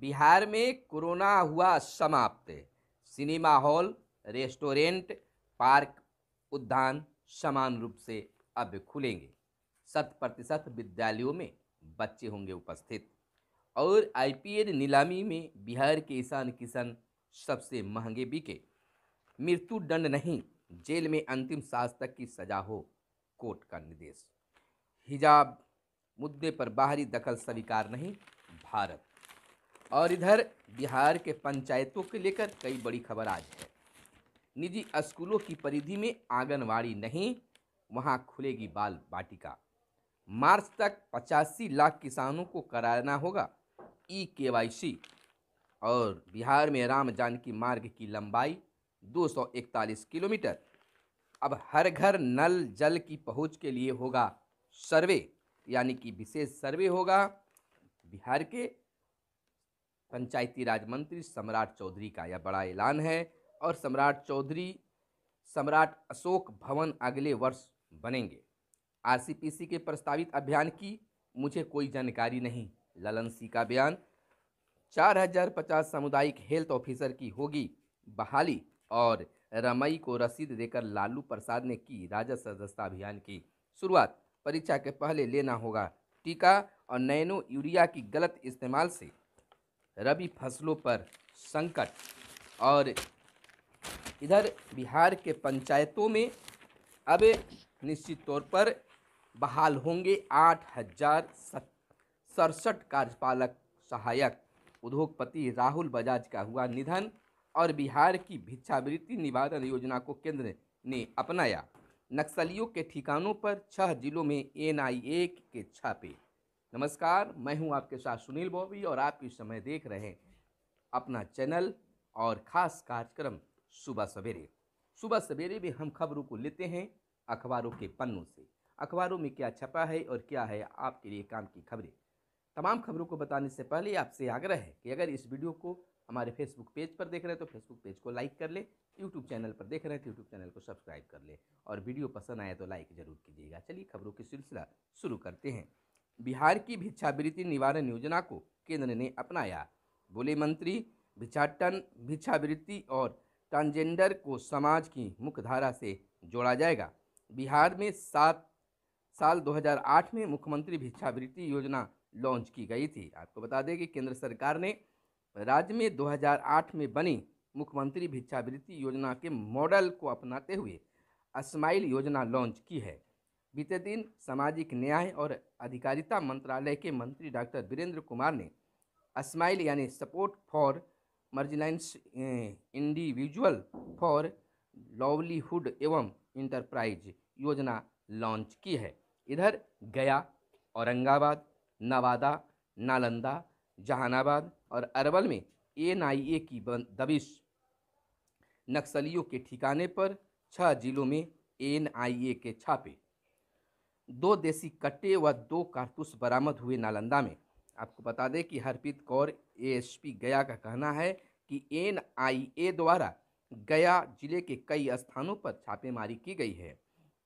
बिहार में कोरोना हुआ समाप्त। सिनेमा हॉल, रेस्टोरेंट, पार्क, उद्यान समान रूप से अब खुलेंगे। 100% विद्यालयों में बच्चे होंगे उपस्थित। और आईपीएल नीलामी में बिहार के ईशान किशन सबसे महंगे बिके। मृत्यु दंड नहीं, जेल में अंतिम सांस तक की सजा हो, कोर्ट का निर्देश। हिजाब मुद्दे पर बाहरी दखल स्वीकार नहीं, भारत। और इधर बिहार के पंचायतों को लेकर कई बड़ी खबर आज है। निजी स्कूलों की परिधि में आंगनवाड़ी नहीं, वहां खुलेगी बाल वाटिका। मार्च तक 85 लाख किसानों को कराना होगा ई-केवाईसी। और बिहार में राम जानकी मार्ग की लंबाई 241 किलोमीटर। अब हर घर नल जल की पहुंच के लिए होगा सर्वे, यानी कि विशेष सर्वे होगा। बिहार के पंचायती राज मंत्री सम्राट चौधरी का यह बड़ा ऐलान है। और सम्राट अशोक भवन अगले वर्ष बनेंगे। आरसीपीसी के प्रस्तावित अभियान की मुझे कोई जानकारी नहीं, ललन सिंह का बयान। 4050 सामुदायिक हेल्थ ऑफिसर की होगी बहाली। और रमई को रसीद देकर लालू प्रसाद ने की राजस्व सदस्यता अभियान की शुरुआत। परीक्षा के पहले लेना होगा टीका। और नैनो यूरिया की गलत इस्तेमाल से रबी फसलों पर संकट। और इधर बिहार के पंचायतों में अब निश्चित तौर पर बहाल होंगे 8067 कार्यपालक सहायक। उद्योगपति राहुल बजाज का हुआ निधन। और बिहार की भिक्षावृत्ति निवारण योजना को केंद्र ने अपनाया। नक्सलियों के ठिकानों पर 6 जिलों में एनआईए के छापे। नमस्कार, मैं हूं आपके साथ सुनील बॉबी और आप इस समय देख रहे हैं अपना चैनल और खास कार्यक्रम सुबह सवेरे। सुबह सवेरे में हम खबरों को लेते हैं अखबारों के पन्नों से। अखबारों में क्या छपा है और क्या है आपके लिए काम की खबरें। तमाम खबरों को बताने से पहले आपसे आग्रह है कि अगर इस वीडियो को हमारे फेसबुक पेज पर देख रहे हैं तो फेसबुक पेज को लाइक कर ले। यूट्यूब चैनल पर देख रहे हैं तो यूट्यूब चैनल को सब्सक्राइब कर ले। और वीडियो पसंद आए तो लाइक जरूर कीजिएगा। चलिए खबरों की सिलसिला शुरू करते हैं। बिहार की भिक्षावृत्ति निवारण योजना को केंद्र ने अपनाया, बोले मंत्री। भिक्षावृत्ति और ट्रांसजेंडर को समाज की मुख्यधारा से जोड़ा जाएगा। बिहार में 7 साल 2008 में मुख्यमंत्री भिक्षावृत्ति योजना लॉन्च की गई थी। आपको बता दें कि केंद्र सरकार ने राज्य में 2008 में बनी मुख्यमंत्री भिक्षावृत्ति योजना के मॉडल को अपनाते हुए स्माइल योजना लॉन्च की है। बीते दिन सामाजिक न्याय और अधिकारिता मंत्रालय के मंत्री डॉक्टर वीरेंद्र कुमार ने स्माइल यानी support for marginalised individual for livelihood एवं इंटरप्राइज योजना लॉन्च की है। इधर गया, औरंगाबाद, नवादा, नालंदा, जहानाबाद और अरवल में एनआईए की दबिश। नक्सलियों के ठिकाने पर 6 जिलों में एनआईए के छापे। 2 देसी कट्टे व 2 कारतूस बरामद हुए नालंदा में। आपको बता दें कि हरप्रीत कौर एएसपी गया का कहना है कि एनआईए द्वारा गया जिले के कई स्थानों पर छापेमारी की गई है।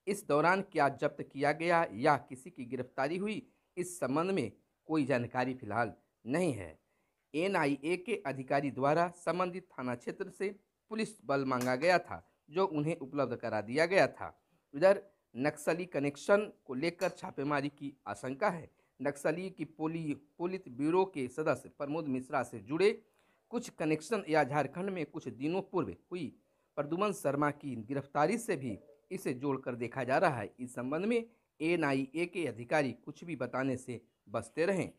इस दौरान क्या जब्त किया गया या किसी की गिरफ्तारी हुई, इस संबंध में कोई जानकारी फिलहाल नहीं है। एनआईए के अधिकारी द्वारा संबंधित थाना क्षेत्र से पुलिस बल मांगा गया था, जो उन्हें उपलब्ध करा दिया गया था। इधर नक्सली कनेक्शन को लेकर छापेमारी की आशंका है। नक्सली की पोलित ब्यूरो के सदस्य प्रमोद मिश्रा से जुड़े कुछ कनेक्शन या झारखंड में कुछ दिनों पूर्व हुई प्रद्युमन शर्मा की गिरफ्तारी से भी इसे जोड़कर देखा जा रहा है। इस संबंध में एनआईए के अधिकारी कुछ भी बताने से बचते रहें।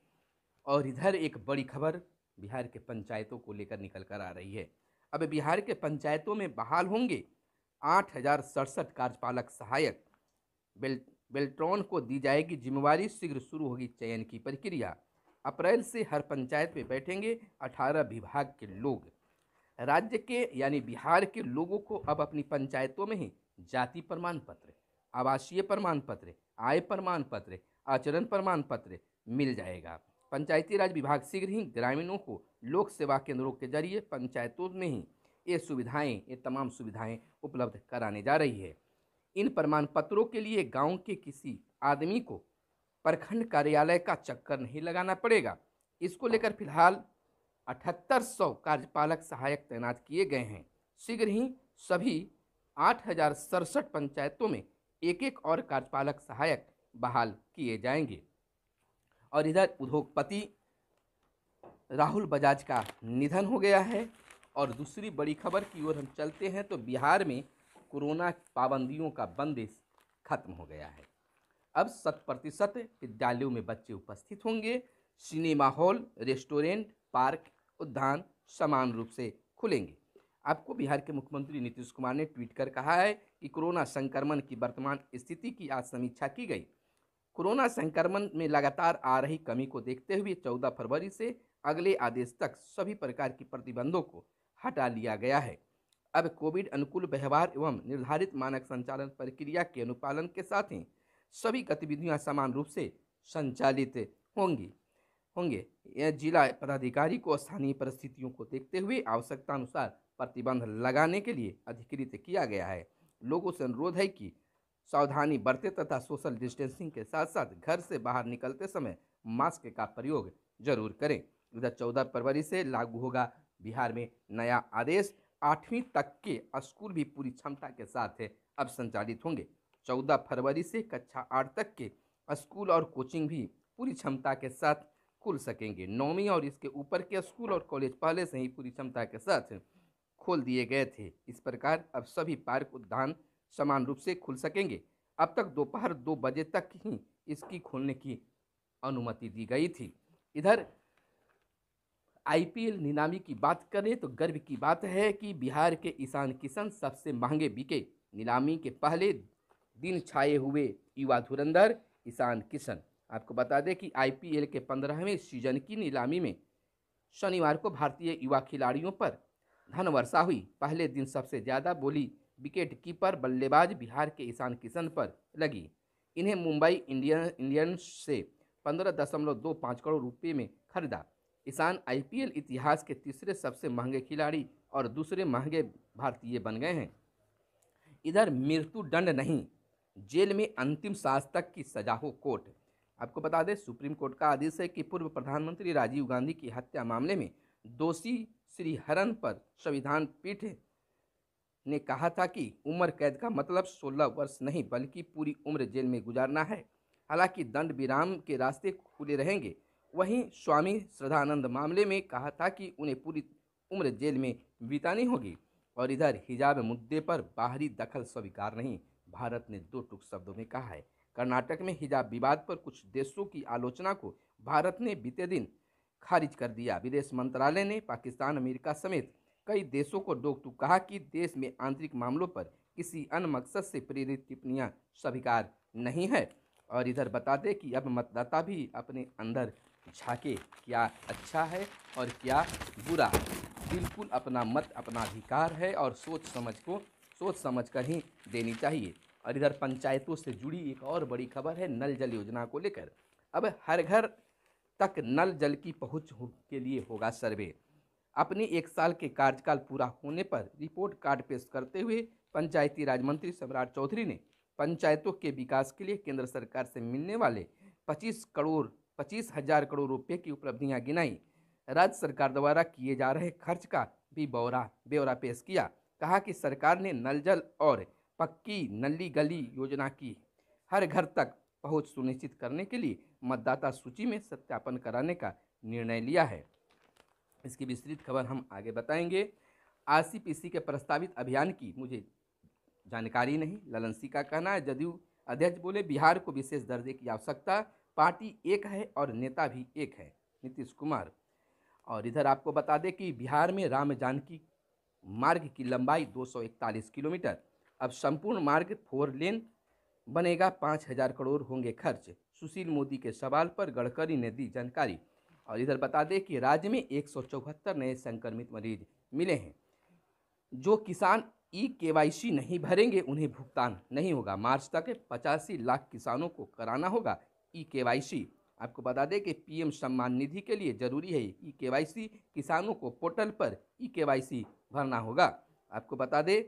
और इधर एक बड़ी खबर बिहार के पंचायतों को लेकर निकल कर आ रही है। अब बिहार के पंचायतों में बहाल होंगे 8067 कार्यपालक सहायक। बेल्ट्रॉन को दी जाएगी जिम्मेवारी, शीघ्र शुरू होगी चयन की प्रक्रिया। अप्रैल से हर पंचायत में बैठेंगे 18 विभाग के लोग। राज्य के यानी बिहार के लोगों को अब अपनी पंचायतों में ही जाति प्रमाण पत्र, आवासीय प्रमाण पत्र, आय प्रमाण पत्र, आचरण प्रमाण पत्र मिल जाएगा। पंचायती राज विभाग शीघ्र ही ग्रामीणों को लोक सेवा केंद्रों के जरिए पंचायतों में ही ये तमाम सुविधाएं उपलब्ध कराने जा रही है। इन प्रमाण पत्रों के लिए गांव के किसी आदमी को प्रखंड कार्यालय का चक्कर नहीं लगाना पड़ेगा। इसको लेकर फिलहाल 7800 कार्यपालक सहायक तैनात किए गए हैं। शीघ्र ही सभी 8067 पंचायतों में एक एक और कार्यपालक सहायक बहाल किए जाएंगे। और इधर उद्योगपति राहुल बजाज का निधन हो गया है। और दूसरी बड़ी खबर की ओर हम चलते हैं तो बिहार में कोरोना पाबंदियों का बंदिश खत्म हो गया है। अब 100% विद्यालयों में बच्चे उपस्थित होंगे। सिनेमा हॉल, रेस्टोरेंट, पार्क, उद्यान समान रूप से खुलेंगे। आपको बिहार के मुख्यमंत्री नीतीश कुमार ने ट्वीट कर कहा है कि कोरोना संक्रमण की वर्तमान स्थिति की आज समीक्षा की गई। कोरोना संक्रमण में लगातार आ रही कमी को देखते हुए 14 फरवरी से अगले आदेश तक सभी प्रकार की प्रतिबंधों को हटा लिया गया है। अब कोविड अनुकूल व्यवहार एवं निर्धारित मानक संचालन प्रक्रिया के अनुपालन के साथ ही सभी गतिविधियां समान रूप से संचालित होंगे। यह जिला पदाधिकारी को स्थानीय परिस्थितियों को देखते हुए आवश्यकता अनुसार प्रतिबंध लगाने के लिए अधिकृत किया गया है। लोगों से अनुरोध है कि सावधानी बरतें तथा सोशल डिस्टेंसिंग के साथ साथ घर से बाहर निकलते समय मास्क का प्रयोग जरूर करें। इधर 14 फरवरी से लागू होगा बिहार में नया आदेश। 8वीं तक के स्कूल भी पूरी क्षमता के साथ अब संचालित होंगे। 14 फरवरी से कक्षा 8 तक के स्कूल और कोचिंग भी पूरी क्षमता के साथ खुल सकेंगे। 9वीं और इसके ऊपर के स्कूल और कॉलेज पहले से ही पूरी क्षमता के साथ खोल दिए गए थे। इस प्रकार अब सभी पार्क, उद्यान समान रूप से खुल सकेंगे। अब तक दोपहर 2 बजे तक ही इसकी खोलने की अनुमति दी गई थी। इधर आईपीएल नीलामी की बात करें तो गर्व की बात है कि बिहार के ईशान किशन सबसे महंगे बिके। नीलामी के पहले दिन छाए हुए युवा धुरंधर ईशान किशन। आपको बता दें कि आईपीएल के 15वें सीजन की नीलामी में शनिवार को भारतीय युवा खिलाड़ियों पर धन वर्षा हुई। पहले दिन सबसे ज़्यादा बोली विकेट कीपर बल्लेबाज बिहार के ईशान किशन पर लगी। इन्हें मुंबई इंडियंस से 15.25 करोड़ रुपये में खरीदा। ईशान आईपीएल इतिहास के तीसरे सबसे महंगे खिलाड़ी और दूसरे महंगे भारतीय बन गए हैं। इधर मृत्यु दंड नहीं, जेल में अंतिम सांस तक की सजा हो कोर्ट। आपको बता दें सुप्रीम कोर्ट का आदेश है कि पूर्व प्रधानमंत्री राजीव गांधी की हत्या मामले में दोषी श्री हरन पर संविधान पीठ ने कहा था कि उम्र कैद का मतलब 16 वर्ष नहीं बल्कि पूरी उम्र जेल में गुजारना है। हालांकि दंड विराम के रास्ते खुले रहेंगे। वहीं स्वामी श्रद्धानंद मामले में कहा था कि उन्हें पूरी उम्र जेल में बितानी होगी। और इधर हिजाब मुद्दे पर बाहरी दखल स्वीकार नहीं, भारत ने 2 टूक शब्दों में कहा है। कर्नाटक में हिजाब विवाद पर कुछ देशों की आलोचना को भारत ने बीते दिन खारिज कर दिया। विदेश मंत्रालय ने पाकिस्तान, अमेरिका समेत कई देशों को रोक-टोक कहा कि देश में आंतरिक मामलों पर किसी अन्य मकसद से प्रेरित टिप्पणियां स्वीकार नहीं है। और इधर बता दें कि अब मतदाता भी अपने अंदर झांके, क्या अच्छा है और क्या बुरा। बिल्कुल अपना मत अपना अधिकार है और सोच समझ कर ही देनी चाहिए। और इधर पंचायतों से जुड़ी एक और बड़ी खबर है नल जल योजना को लेकर। अब हर घर तक नल जल की पहुंच के लिए होगा सर्वे। अपने 1 साल के कार्यकाल पूरा होने पर रिपोर्ट कार्ड पेश करते हुए पंचायती राज मंत्री सम्राट चौधरी ने पंचायतों के विकास के लिए केंद्र सरकार से मिलने वाले 25,000 करोड़ रुपए की उपलब्धियां गिनाई। राज्य सरकार द्वारा किए जा रहे खर्च का भी ब्यौरा पेश किया। कहा कि सरकार ने नल जल और पक्की नली गली योजना की हर घर तक पहुंच सुनिश्चित करने के लिए मतदाता सूची में सत्यापन कराने का निर्णय लिया है। इसकी विस्तृत खबर हम आगे बताएंगे। आरसीपीसी के प्रस्तावित अभियान की मुझे जानकारी नहीं, ललन सिंह का कहना है। जदयू अध्यक्ष बोले बिहार को विशेष दर्जे की आवश्यकता, पार्टी एक है और नेता भी एक है, नीतीश कुमार। और इधर आपको बता दें कि बिहार में राम जानकी मार्ग की लंबाई 241 किलोमीटर। अब संपूर्ण मार्ग 4 लेन बनेगा, 5,000 करोड़ होंगे खर्च। सुशील मोदी के सवाल पर गडकरी ने दी जानकारी। और इधर बता दें कि राज्य में 174 नए संक्रमित मरीज मिले हैं। जो किसान ई-केवाईसी नहीं भरेंगे उन्हें भुगतान नहीं होगा। मार्च तक 85 लाख किसानों को कराना होगा ई-केवाईसी। आपको बता दें कि पीएम सम्मान निधि के लिए जरूरी है ई-केवाईसी। किसानों को पोर्टल पर ई-केवाईसी भरना होगा। आपको बता दें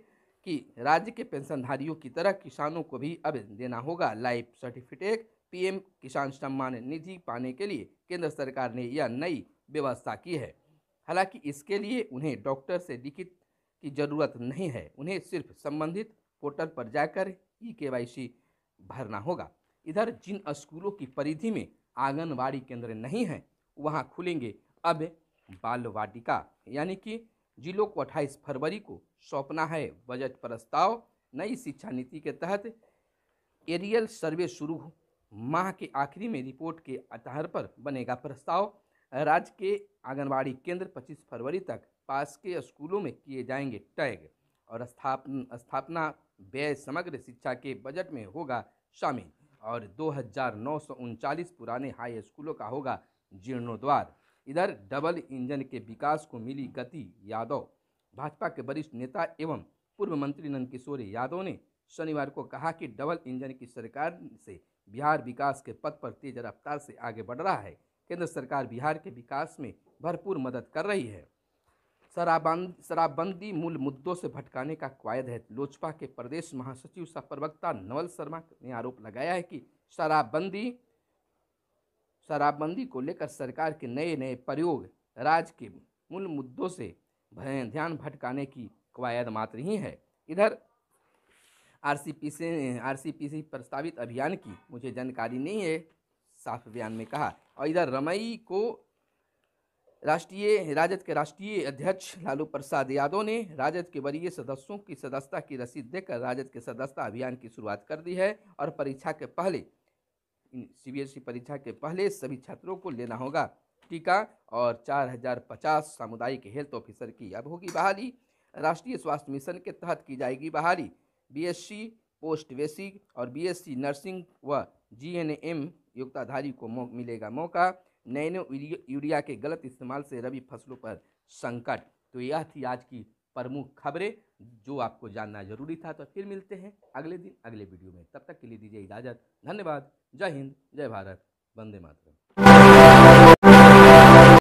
कि राज्य के पेंशनधारियों की तरह किसानों को भी अब देना होगा लाइफ सर्टिफिकेट। पीएम किसान सम्मान निधि पाने के लिए केंद्र सरकार ने यह नई व्यवस्था की है। हालांकि इसके लिए उन्हें डॉक्टर से लिखित की जरूरत नहीं है, उन्हें सिर्फ संबंधित पोर्टल पर जाकर KYC भरना होगा। इधर जिन स्कूलों की परिधि में आंगनवाड़ी केंद्र नहीं हैं, वहां खुलेंगे अब बाल वाटिका, यानी कि जिलों को 28 फरवरी को सौंपना है बजट प्रस्ताव। नई शिक्षा नीति के तहत एरियल सर्वे शुरू, माह के आखिरी में रिपोर्ट के आधार पर बनेगा प्रस्ताव। राज्य के आंगनवाड़ी केंद्र 25 फरवरी तक पास के स्कूलों में किए जाएंगे टैग, और स्थापना व्यय समग्र शिक्षा के बजट में होगा शामिल, और 2939 पुराने हाई स्कूलों का होगा जीर्णोद्वार। इधर डबल इंजन के विकास को मिली गति, यादव। भाजपा के वरिष्ठ नेता एवं पूर्व मंत्री नंदकिशोर यादव ने शनिवार को कहा कि डबल इंजन की सरकार से बिहार विकास के पथ पर तेज रफ्तार से आगे बढ़ रहा है। केंद्र सरकार बिहार के विकास में भरपूर मदद कर रही है। शराबबंदी मूल मुद्दों से भटकाने का कवायद है। लोजपा के प्रदेश महासचिव सह प्रवक्ता नवल शर्मा ने आरोप लगाया है कि शराबबंदी को लेकर सरकार के नए नए प्रयोग राज्य के मूल मुद्दों से ध्यान भटकाने की कवायद मात्र ही है। इधर आरसीपी प्रस्तावित अभियान की मुझे जानकारी नहीं है, साफ बयान में कहा। और इधर रमई को राजद के राष्ट्रीय अध्यक्ष लालू प्रसाद यादव ने राजद के वरीय सदस्यों की सदस्यता की रसीद देकर राजद के सदस्यता अभियान की शुरुआत कर दी है। और परीक्षा के पहले CBSE परीक्षा के पहले सभी छात्रों को लेना होगा टीका, और 4050 सामुदायिक हेल्थ ऑफिसर की अब होगी बहाली। राष्ट्रीय स्वास्थ्य मिशन के तहत की जाएगी बहाली। BSc पोस्ट बेसिक और BSc नर्सिंग व GNM योग्यताधारी को मिलेगा मौका। नैनो यूरिया के गलत इस्तेमाल से रबी फसलों पर संकट। तो यह थी आज की प्रमुख खबरें जो आपको जानना जरूरी था। तो फिर मिलते हैं अगले दिन अगले वीडियो में, तब तक के लिए दीजिए इजाज़त। धन्यवाद। जय हिंद, जय भारत, वंदे मातरम।